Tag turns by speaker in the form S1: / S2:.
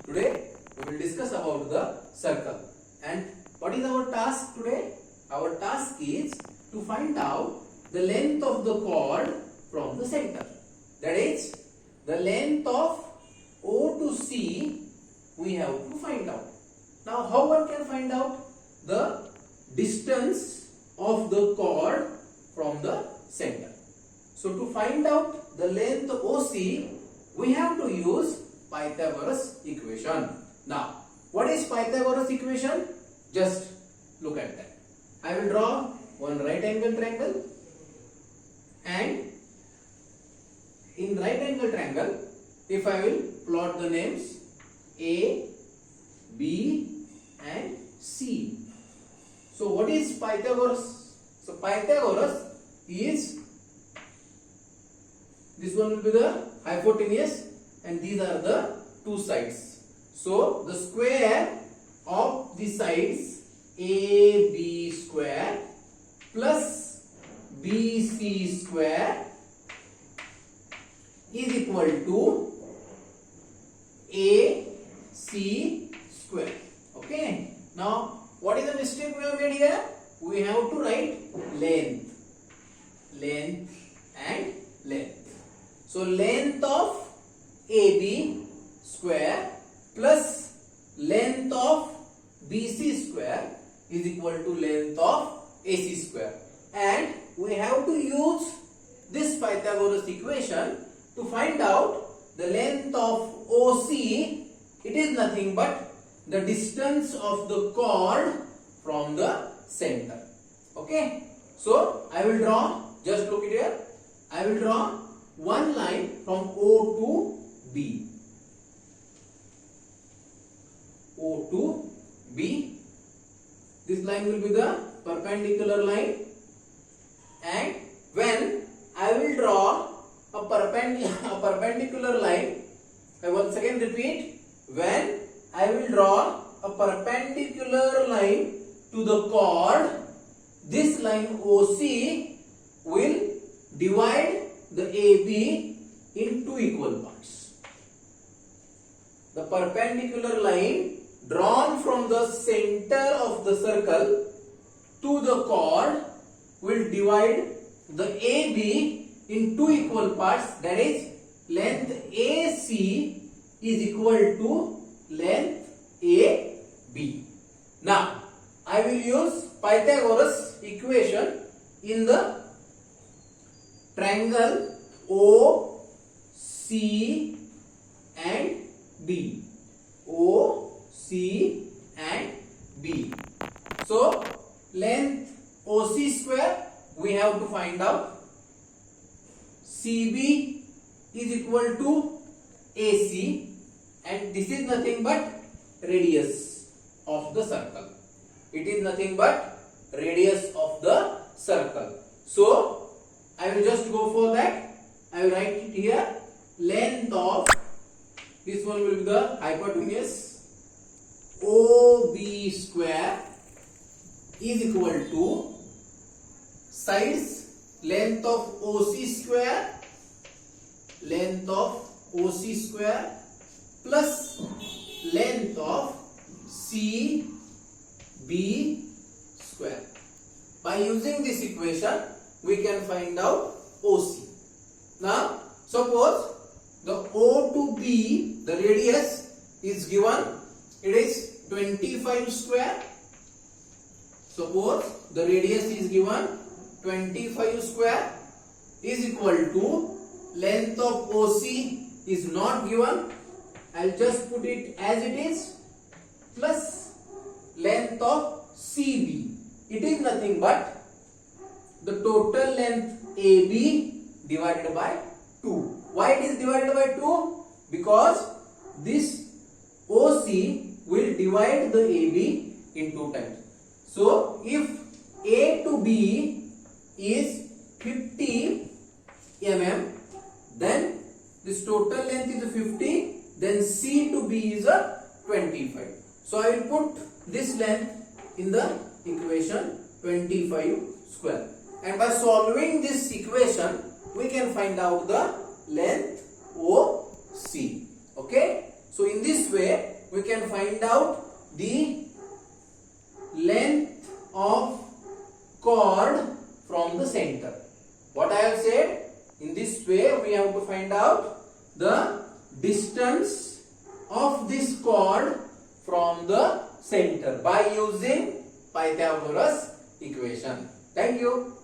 S1: Today we will discuss about the circle. And what is our task today? Our task is to find out the length of the chord from the center. That is, the length of O to C we have to find out. Now how one can find out? The distance of the chord from the center. So to find out the length OC, we have to use Pythagoras equation. Now, what is Pythagoras equation? Just look at that. I will draw one right angle triangle, and in right angle triangle, if I will plot the names A, B and C. So what is Pythagoras? So Pythagoras is, this one will be the hypotenuse and these are the two sides. So the square of the sides AB square plus BC square is equal to AC square. Okay. Now what is the mistake we have made here? We have to write length and length. So length of AB square plus length of BC square is equal to length of AC square, and we have to use this Pythagoras equation to find out the length of OC. It is nothing but the distance of the chord from the center. Okay, so I will draw, just look at here, I will draw one line from O to B. O to B. This line will be the perpendicular line, and when I will draw a perpendicular line, I once again repeat, when I will draw a perpendicular line to the chord, this line OC will divide the AB in two equal parts. The perpendicular line drawn from the center of the circle to the chord will divide the AB in two equal parts. That is, length AC is equal to length AB. Now I will use Pythagoras equation in the triangle OC and B. OC and B. So length OC square we have to find out. CB is equal to AC, and this is nothing but radius of the circle. It is nothing but radius of the circle. So I will just go for that. I will write it here. Length of, this one will be the hypotenuse, OB square is equal to sides, length of OC square, plus length of CB square. By using this equation, we can find out OC. Now, suppose the O to B, the radius is given, it is 25 square. Suppose the radius is given 25 square is equal to length of OC is not given. I will just put it as it is, plus length of CB. It is nothing but the total length AB divided by 2. Why it is divided by 2? Because this OC will divide the AB in 2 times. So if A to B is 50 mm, then this total length is 50, then C to B is a 25. So I will put this length in the equation 25 square. And by solving this equation, we can find out the length OC. Okay. So in this way, we can find out the length of chord from the center. What I have said, in this way we have to find out the distance of this chord from the center by using Pythagoras equation. Thank you.